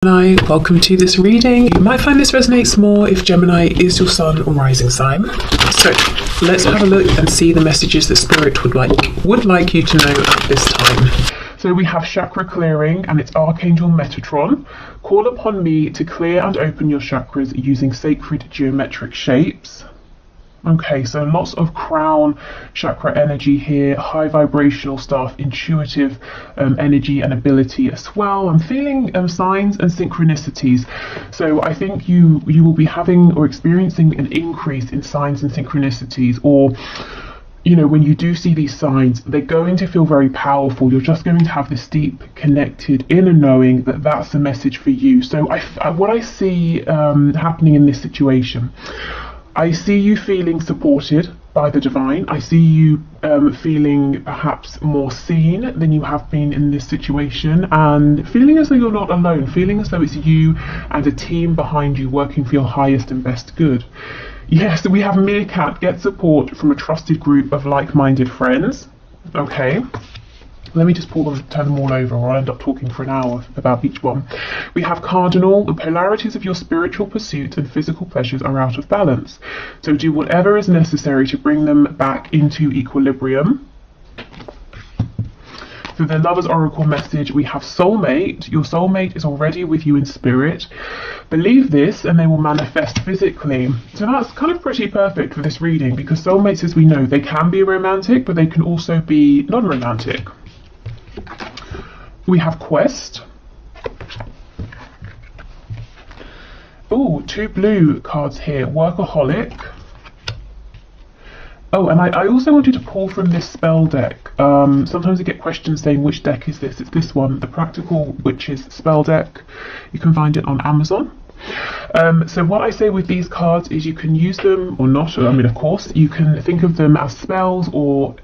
Gemini, welcome to this reading. You might find this resonates more if Gemini is your sun or rising sign. So let's have a look and see the messages that Spirit would like you to know at this time. So we have chakra clearing, and it's Archangel Metatron. Call upon me to clear and open your chakras using sacred geometric shapes. Okay, so lots of crown chakra energy here, high vibrational stuff, intuitive energy and ability as well. I'm feeling signs and synchronicities. So I think you will be having or experiencing an increase in signs and synchronicities, or you know, when you do see these signs, they're going to feel very powerful. You're just going to have this deep connected inner knowing that that's the message for you. So what I see happening in this situation, I see you feeling supported by the divine. I see you feeling perhaps more seen than you have been in this situation, and feeling as though you're not alone, feeling as though it's you and a team behind you working for your highest and best good. Yes, we have Meerkat, get support from a trusted group of like-minded friends. Okay. Let me just turn them all over, or I'll end up talking for an hour about each one. We have Cardinal, the polarities of your spiritual pursuits and physical pleasures are out of balance. So do whatever is necessary to bring them back into equilibrium. For the Lover's Oracle message, we have Soulmate. Your soulmate is already with you in spirit. Believe this and they will manifest physically. So that's kind of pretty perfect for this reading, because soulmates, as we know, they can be romantic, but they can also be non-romantic. We have Quest. Oh, 2 blue cards here. Workaholic. Oh, and I also wanted to pull from this spell deck. Sometimes I get questions saying, which deck is this? It's this one, the Practical Witches spell deck. You can find it on Amazon. So what I say with these cards is you can use them or not. I mean, of course, you can think of them as spells or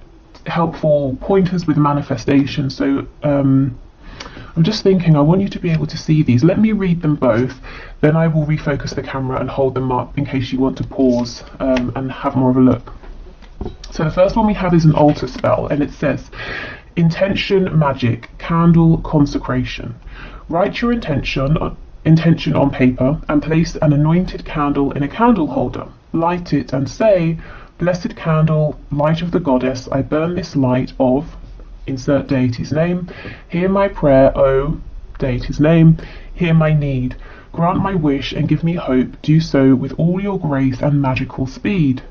helpful pointers with manifestation. So I'm just thinking, I want you to be able to see these. Let me read them both, then I will refocus the camera and hold them up in case you want to pause and have more of a look. So the first one we have is an altar spell, and it says, Intention Magic, Candle Consecration. Write your intention on paper and place an anointed candle in a candle holder. Light it and say, Blessed candle, light of the goddess, I burn this light of, insert deity's name, hear my prayer, O deity's name, hear my need, grant my wish and give me hope, do so with all your grace and magical speed.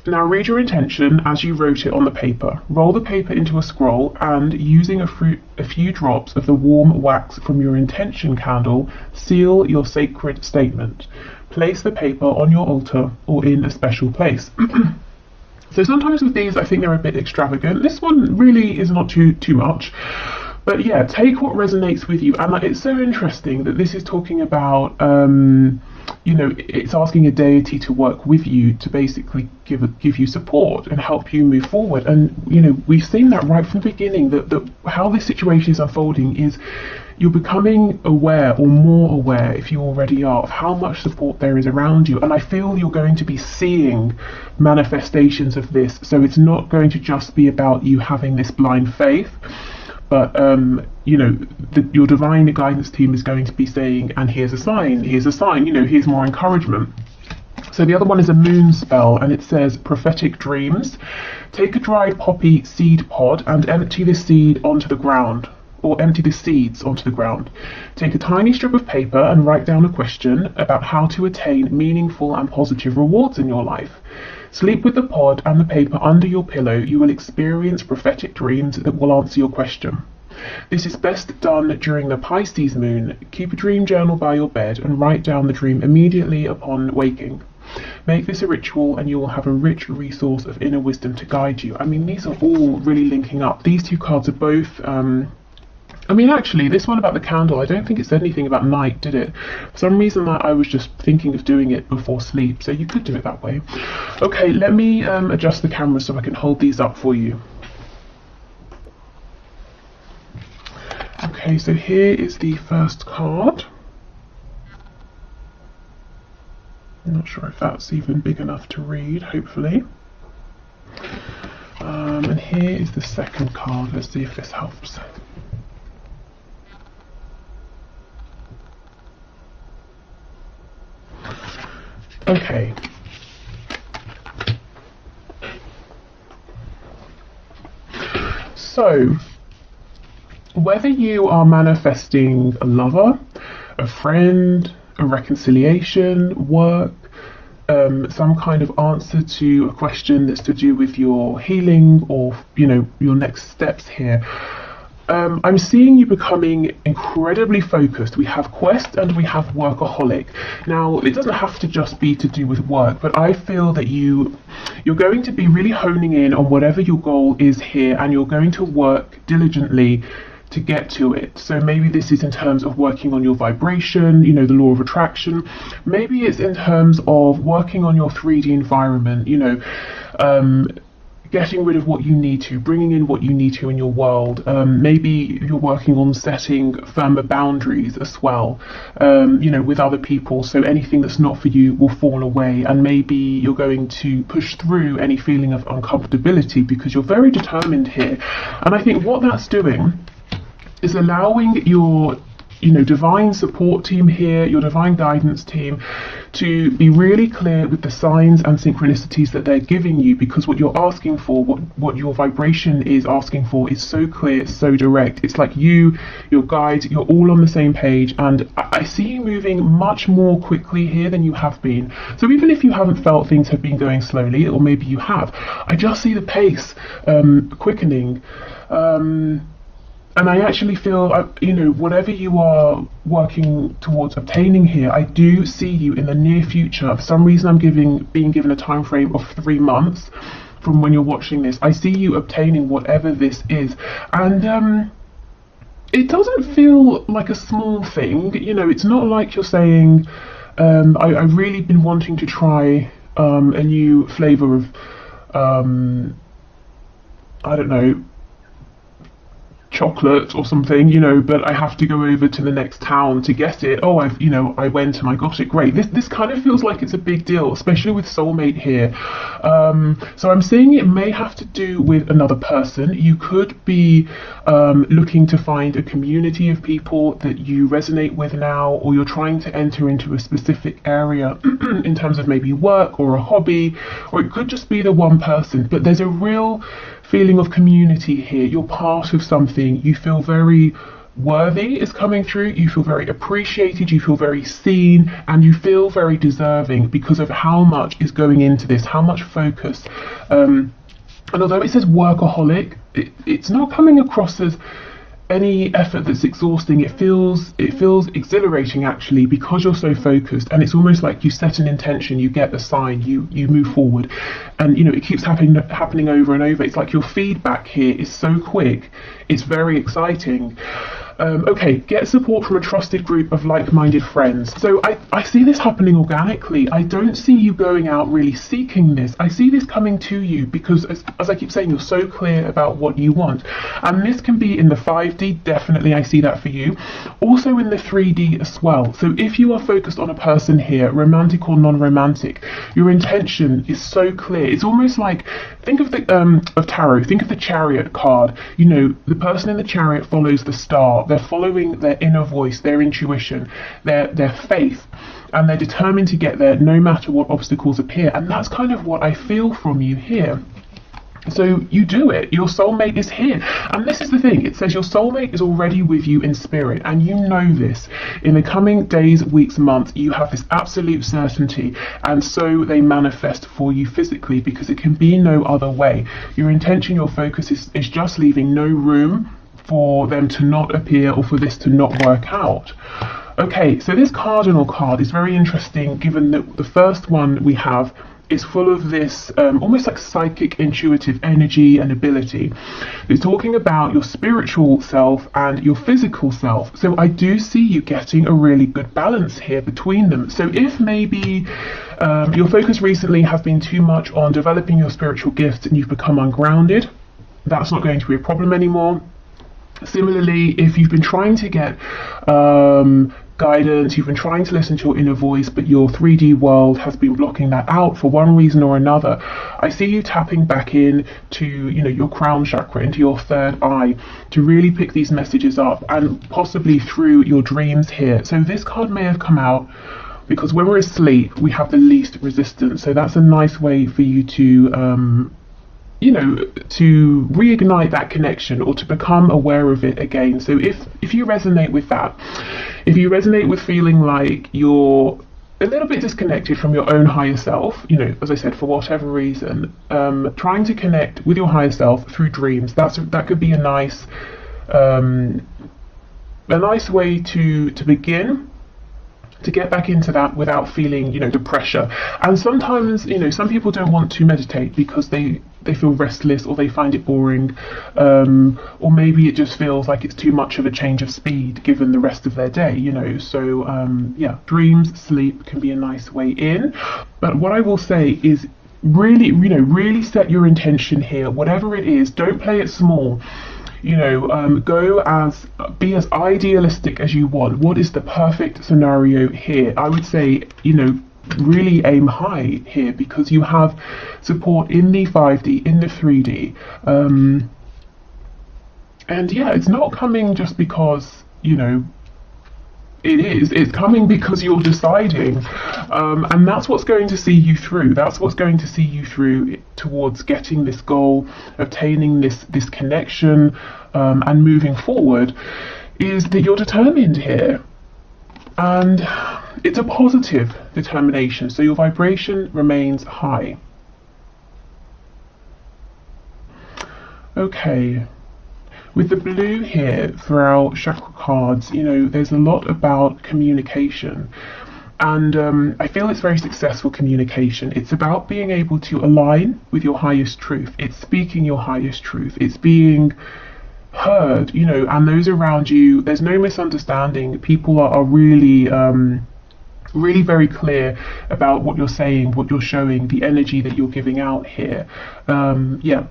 Now read your intention as you wrote it on the paper. Roll the paper into a scroll and, using a few drops of the warm wax from your intention candle, seal your sacred statement. Place the paper on your altar or in a special place. So sometimes with these, I think they're a bit extravagant. This one really is not too much. But yeah, take what resonates with you. And it's so interesting that this is talking about, you know, it's asking a deity to work with you to basically give you support and help you move forward. And, you know, we've seen that right from the beginning, that how this situation is unfolding is you're becoming aware, or more aware if you already are, of how much support there is around you. And I feel you're going to be seeing manifestations of this. So it's not going to just be about you having this blind faith, but you know, your divine guidance team is going to be saying, and here's a sign, you know, here's more encouragement. So the other one is a moon spell, and it says prophetic dreams. Take a dried poppy seed pod and empty the seed onto the ground, or empty the seeds onto the ground. Take a tiny strip of paper and write down a question about how to attain meaningful and positive rewards in your life. Sleep with the pod and the paper under your pillow. You will experience prophetic dreams that will answer your question. This is best done during the Pisces moon. Keep a dream journal by your bed and write down the dream immediately upon waking. Make this a ritual and you will have a rich resource of inner wisdom to guide you. I mean, these are all really linking up. These two cards are both I mean, actually, this one about the candle, I don't think it said anything about night, did it? For some reason, I was just thinking of doing it before sleep, so you could do it that way. Okay, let me adjust the camera so I can hold these up for you. Okay, so here is the first card. I'm not sure if that's even big enough to read, hopefully. And here is the second card. Let's see if this helps. Okay. So, whether you are manifesting a lover, a friend, a reconciliation, work, some kind of answer to a question that's to do with your healing or, your next steps here, I'm seeing you becoming incredibly focused. We have quest and we have workaholic. Now, it doesn't have to just be to do with work, but I feel that you're going to be really honing in on whatever your goal is here, and you're going to work diligently to get to it. So maybe this is in terms of working on your vibration, the law of attraction. Maybe it's in terms of working on your 3D environment, getting rid of what you need to, bringing in what you need to in your world. Maybe you're working on setting firmer boundaries as well, with other people, so anything that's not for you will fall away, and maybe you're going to push through any feeling of uncomfortability because you're very determined here. And I think what that's doing is allowing your divine support team here, your divine guidance team, to be really clear with the signs and synchronicities that they're giving you, because what you're asking for, what your vibration is asking for, is so clear, so direct. It's like your guides, you're all on the same page, and I see you moving much more quickly here than you have been. So even if you haven't felt things have been going slowly, or maybe you have, I just see the pace quickening. And I actually feel, whatever you are working towards obtaining here, I do see you in the near future. For some reason, I'm being given a time frame of 3 months from when you're watching this. I see you obtaining whatever this is, and it doesn't feel like a small thing. It's not like you're saying, I've really been wanting to try a new flavor of, I don't know, chocolate or something, but I have to go over to the next town to get it. Oh, I went and I got it. Great. This kind of feels like it's a big deal, especially with soulmate here. So I'm saying it may have to do with another person. You could be looking to find a community of people that you resonate with now, or you're trying to enter into a specific area in terms of maybe work or a hobby, or it could just be the one person, but there's a real feeling of community here. You're part of something. You feel very worthy is coming through. You feel very appreciated. You feel very seen, and you feel very deserving because of how much is going into this, how much focus. And although it says workaholic, it's not coming across as any effort that's exhausting. It feels exhilarating actually, because you're so focused, and it's almost like you set an intention, you get the sign, you move forward, and it keeps happening over and over. It's like your feedback here is so quick, it's very exciting. Okay, get support from a trusted group of like-minded friends. So I see this happening organically. I don't see you going out really seeking this. I see this coming to you because, as I keep saying, you're so clear about what you want. And this can be in the 5D, definitely I see that for you. Also in the 3D as well. So if you are focused on a person here, romantic or non-romantic, your intention is so clear. It's almost like, think of of tarot, think of the Chariot card. The person in the Chariot follows the star. They're following their inner voice, their intuition, their faith, and they're determined to get there no matter what obstacles appear. And that's kind of what I feel from you here. So you do it. Your soulmate is here. And this is the thing. It says your soulmate is already with you in spirit. And you know this. In the coming days, weeks, months, you have this absolute certainty. And so they manifest for you physically, because it can be no other way. Your intention, your focus is just leaving no room for them to not appear or for this to not work out. Okay, so this cardinal card is very interesting, given that the first one we have is full of this almost like psychic, intuitive energy and ability. It's talking about your spiritual self and your physical self. So I do see you getting a really good balance here between them. So if maybe your focus recently has been too much on developing your spiritual gifts and you've become ungrounded, that's not going to be a problem anymore. Similarly, if you've been trying to get guidance, you've been trying to listen to your inner voice, but your 3D world has been blocking that out for one reason or another, I see you tapping back in to your crown chakra, into your third eye, to really pick these messages up, and possibly through your dreams here. So this card may have come out because when we're asleep, we have the least resistance. So that's a nice way for you to, you know, to reignite that connection or to become aware of it again. So if you resonate with that, if you resonate with feeling like you're a little bit disconnected from your own higher self, you know, as I said, for whatever reason, trying to connect with your higher self through dreams, that could be a nice way to begin to get back into that without feeling, you know, the pressure. And sometimes, you know, some people don't want to meditate because they feel restless, or they find it boring, or maybe it just feels like it's too much of a change of speed given the rest of their day, you know. So yeah, dreams, sleep can be a nice way in. But what I will say is really, you know, really set your intention here, whatever it is. Don't play it small. You know, be as idealistic as you want. What is the perfect scenario here? I would say, you know, really aim high here, because you have support in the 5D, in the 3D. And yeah, it's not coming just because, you know, it's coming because you're deciding, and that's what's going to see you through. That's what's going to see you through towards getting this goal, obtaining this connection, and moving forward, is that you're determined here, and it's a positive determination. So your vibration remains high. Okay. With the blue here for our chakra cards, you know, there's a lot about communication, and I feel it's very successful communication. It's about being able to align with your highest truth. It's speaking your highest truth. It's being heard, you know, and those around you, there's no misunderstanding. People are really really very clear about what you're saying, what you're showing, the energy that you're giving out here. Yeah,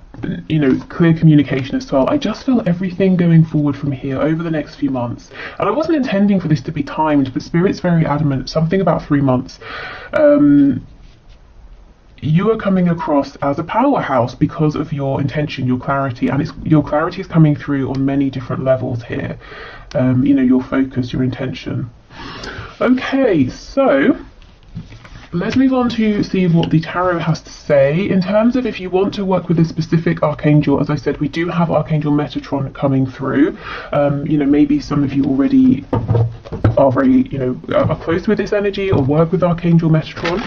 you know, clear communication as well. I just feel everything going forward from here over the next few months, and I wasn't intending for this to be timed, but Spirit's very adamant, something about 3 months. You are coming across as a powerhouse because of your intention, your clarity, and your clarity is coming through on many different levels here. You know, your focus, your intention. Okay, so let's move on to see what the tarot has to say in terms of if you want to work with a specific archangel. As I said, we do have Archangel Metatron coming through. You know, maybe some of you already are very, you know, are close with this energy or work with Archangel Metatron.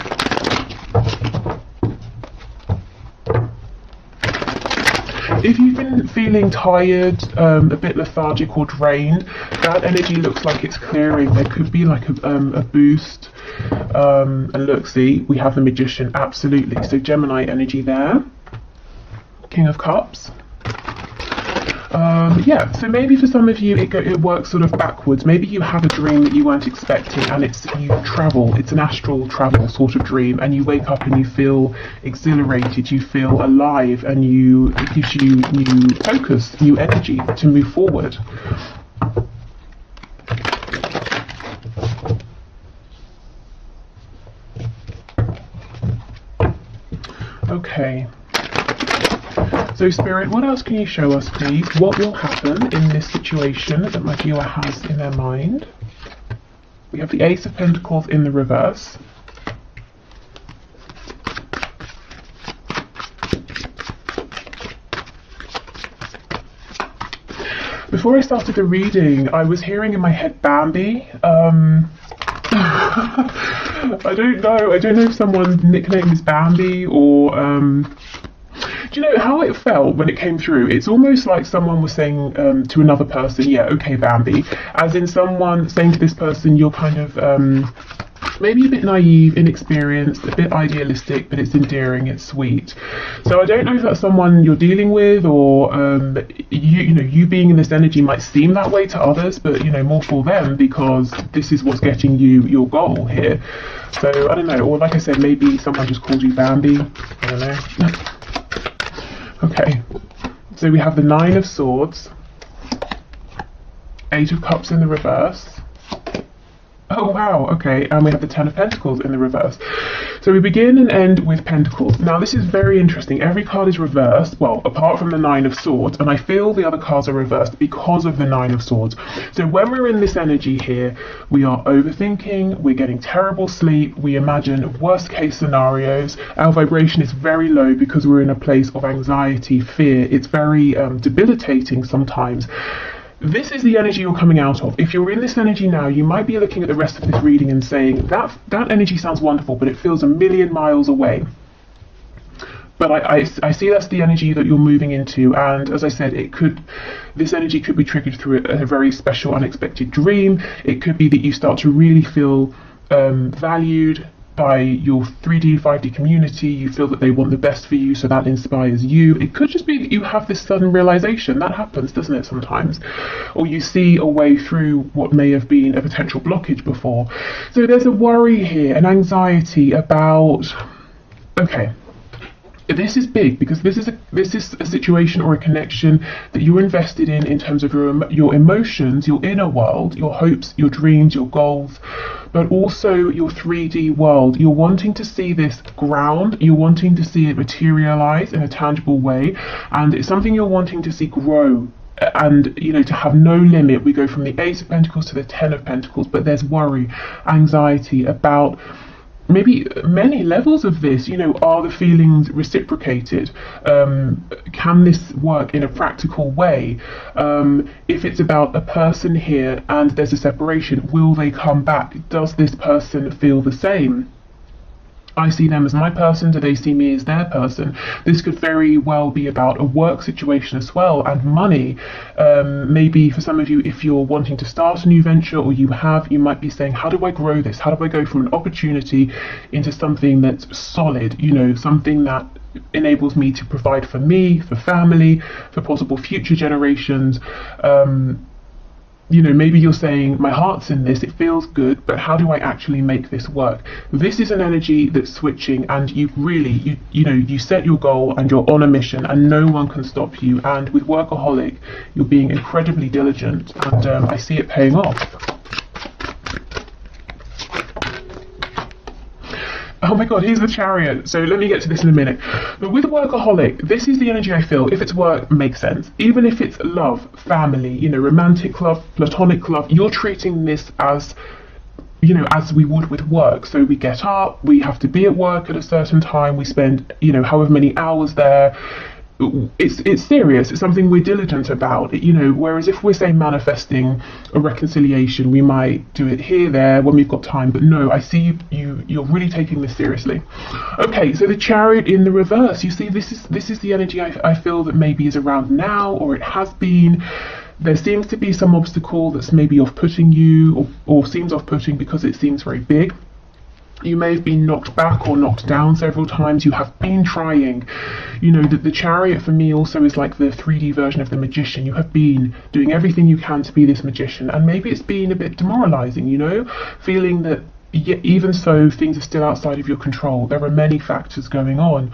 If you've been feeling tired, a bit lethargic or drained, that energy looks like it's clearing. There could be like a boost. And look, see, we have the Magician, absolutely. So Gemini energy there. King of Cups. Yeah, so maybe for some of you it works sort of backwards. Maybe you have a dream that you weren't expecting, and you travel. It's an astral travel sort of dream, and you wake up and you feel exhilarated, you feel alive, and it gives you new focus, new energy to move forward. Okay. So Spirit, what else can you show us, please? What will happen in this situation that my viewer has in their mind? We have the Ace of Pentacles in the reverse. Before I started the reading, I was hearing in my head Bambi. I don't know if someone's nickname is Bambi or do you know how it felt when it came through? It's almost like someone was saying to another person, yeah, okay, Bambi. As in someone saying to this person, you're kind of maybe a bit naive, inexperienced, a bit idealistic, but it's endearing, it's sweet. So I don't know if that's someone you're dealing with, or you being in this energy might seem that way to others, but you know, more for them, because this is what's getting you your goal here. So I don't know, or like I said, maybe someone just called you Bambi. I don't know. Okay, so we have the Nine of Swords, Eight of Cups in the reverse, Oh wow, okay, and we have the Ten of Pentacles in the reverse. So we begin and end with Pentacles. Now this is very interesting. Every card is reversed, well, apart from the Nine of Swords, and I feel the other cards are reversed because of the Nine of Swords. So when we're in this energy here, we are overthinking, we're getting terrible sleep, we imagine worst case scenarios, our vibration is very low because we're in a place of anxiety, fear. It's very debilitating sometimes. This is the energy you're coming out of. If you're in this energy now, you might be looking at the rest of this reading and saying, that energy sounds wonderful, but it feels a million miles away. But I see that's the energy that you're moving into, and as I said, this energy could be triggered through a very special, unexpected dream. It could be that you start to really feel valued by your 3D, 5D community. You feel that they want the best for you, so that inspires you. It could just be that you have this sudden realization. That happens, doesn't it, sometimes? Or you see a way through what may have been a potential blockage before. So there's a worry here, an anxiety about, okay, this is big because this is a situation or a connection that you're invested in terms of your emotions, your inner world, your hopes, your dreams, your goals, but also your 3D world. You're wanting to see this ground, you're wanting to see it materialize in a tangible way, and it's something you're wanting to see grow. And to have no limit. We go from the Ace of Pentacles to the Ten of Pentacles, but there's worry, anxiety about maybe many levels of this. Are the feelings reciprocated? Can this work in a practical way? If it's about a person here and there's a separation, will they come back? Does this person feel the same? I see them as my person, do they see me as their person? This could very well be about a work situation as well, and money. Maybe for some of you, if you're wanting to start a new venture, or you might be saying, how do I grow this? How do I go from an opportunity into something that's solid, something that enables me to provide for me, for family, for possible future generations. Maybe you're saying, my heart's in this, it feels good, but how do I actually make this work? This is an energy that's switching, and you really, you set your goal and you're on a mission and no one can stop you. And with Workaholic, you're being incredibly diligent, and I see it paying off. Oh my god, here's the Chariot. So let me get to this in a minute. But with Workaholic, this is the energy I feel. If it's work, makes sense. Even if it's love, family, romantic love, platonic love, you're treating this as, as we would with work. So we get up, we have to be at work at a certain time, we spend, however many hours there. It's serious. It's something we're diligent about, whereas if we're, say, manifesting a reconciliation, we might do it here, there, when we've got time. But no, I see you're really taking this seriously. Okay, so the Chariot in the reverse, you see, this is the energy I feel that maybe is around now, or it has been. There seems to be some obstacle that's maybe off-putting you, or seems off-putting because it seems very big. You may have been knocked back or knocked down several times. You have been trying. The Chariot for me also is like the 3D version of the Magician. You have been doing everything you can to be this magician, and maybe it's been a bit demoralizing, feeling that even so, things are still outside of your control. There are many factors going on.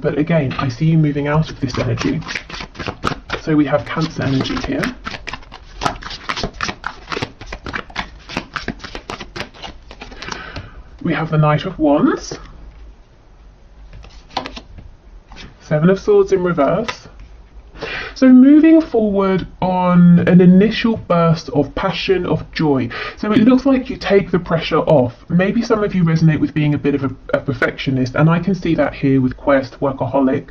But again, I see you moving out of this energy. So we have Cancer energy here. We have the Knight of Wands, Seven of Swords in reverse. So moving forward on an initial burst of passion, of joy. So it looks like you take the pressure off. Maybe some of you resonate with being a bit of a perfectionist, and I can see that here with Quest, Workaholic.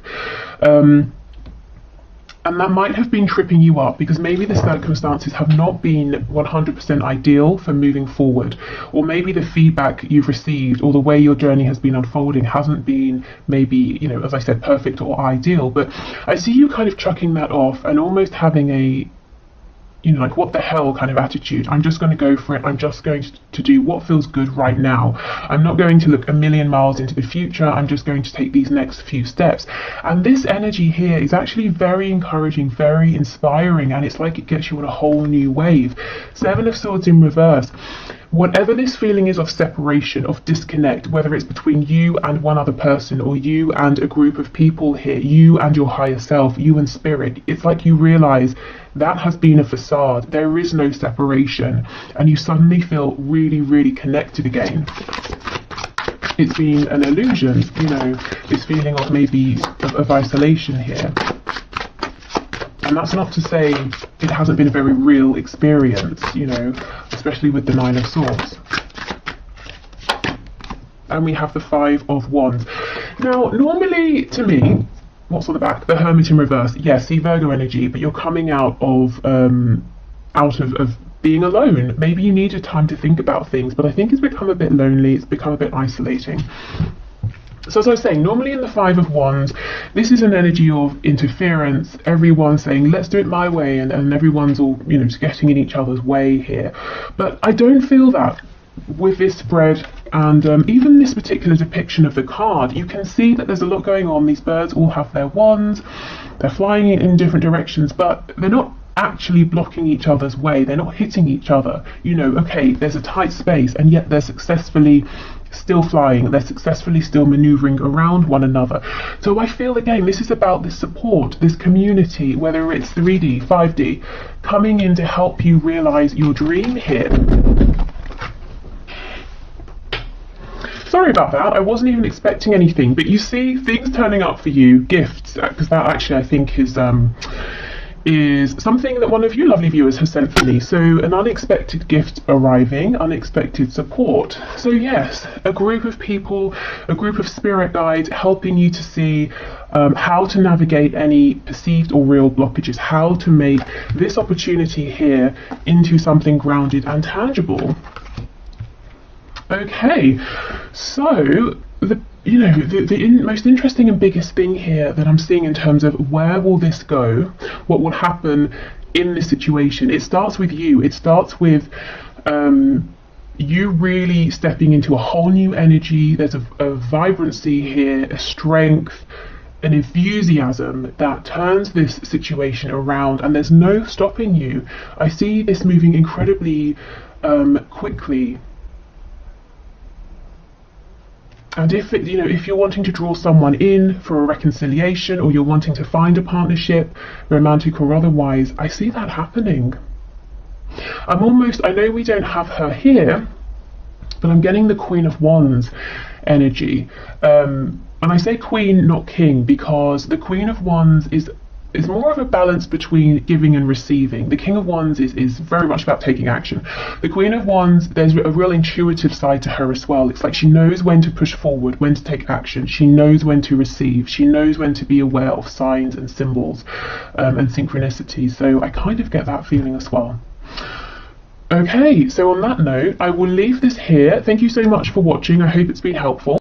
And that might have been tripping you up because maybe the circumstances have not been 100% ideal for moving forward. Or maybe the feedback you've received or the way your journey has been unfolding hasn't been maybe, as I said, perfect or ideal. But I see you kind of chucking that off and almost having a, like, what the hell kind of attitude. I'm just going to go for it. I'm just going to do what feels good right now. I'm not going to look a million miles into the future. I'm just going to take these next few steps. And this energy here is actually very encouraging, very inspiring, and it's like it gets you on a whole new wave. Seven of Swords in reverse. whatever this feeling is of separation, of disconnect, whether it's between you and one other person, or you and a group of people here, you and your higher self, you and spirit, it's like you realize that has been a facade. There is no separation, and you suddenly feel really, really connected again. It's been an illusion, you know, this feeling of maybe of isolation here. And that's not to say it hasn't been a very real experience, you know, especially with the Nine of Swords. And we have the Five of Wands. Now, normally, to me, what's on the back? The Hermit in reverse. Yes, see Virgo energy, but you're coming out of being alone. Maybe you needed time to think about things, but I think it's become a bit lonely, it's become a bit isolating. So as I was saying, normally in the Five of Wands, this is an energy of interference, everyone saying, let's do it my way, and everyone's all, you know, just getting in each other's way here. But I don't feel that with this spread, and even this particular depiction of the card. You can see that there's a lot going on. These birds all have their wands, they're flying in different directions, but they're not actually blocking each other's way, they're not hitting each other. You know, okay, there's a tight space, and yet they're successfully still flying, they're successfully still maneuvering around one another. So I feel, again, this is about this support, this community, whether it's 3D, 5D, coming in to help you realize your dream here. Sorry about that, I wasn't even expecting anything, but you see things turning up for you, gifts, because that actually I think is something that one of you lovely viewers has sent for me. So an unexpected gift arriving, unexpected support. So yes, a group of people, a group of spirit guides helping you to see how to navigate any perceived or real blockages, how to make this opportunity here into something grounded and tangible. Okay, so the most interesting and biggest thing here that I'm seeing in terms of where will this go, what will happen in this situation, it starts with you. It starts with you really stepping into a whole new energy. There's a vibrancy here, a strength, an enthusiasm that turns this situation around, and there's no stopping you. I see this moving incredibly quickly. And if you're wanting to draw someone in for a reconciliation, or you're wanting to find a partnership, romantic or otherwise, I see that happening. I know we don't have her here, but I'm getting the Queen of Wands energy. And I say queen, not king, because the Queen of Wands is more of a balance between giving and receiving. The King of Wands is very much about taking action. The Queen of Wands, there's a real intuitive side to her as well. It's like she knows when to push forward, when to take action. She knows when to receive. She knows when to be aware of signs and symbols and synchronicity. So I kind of get that feeling as well. Okay, so on that note, I will leave this here. Thank you so much for watching. I hope it's been helpful.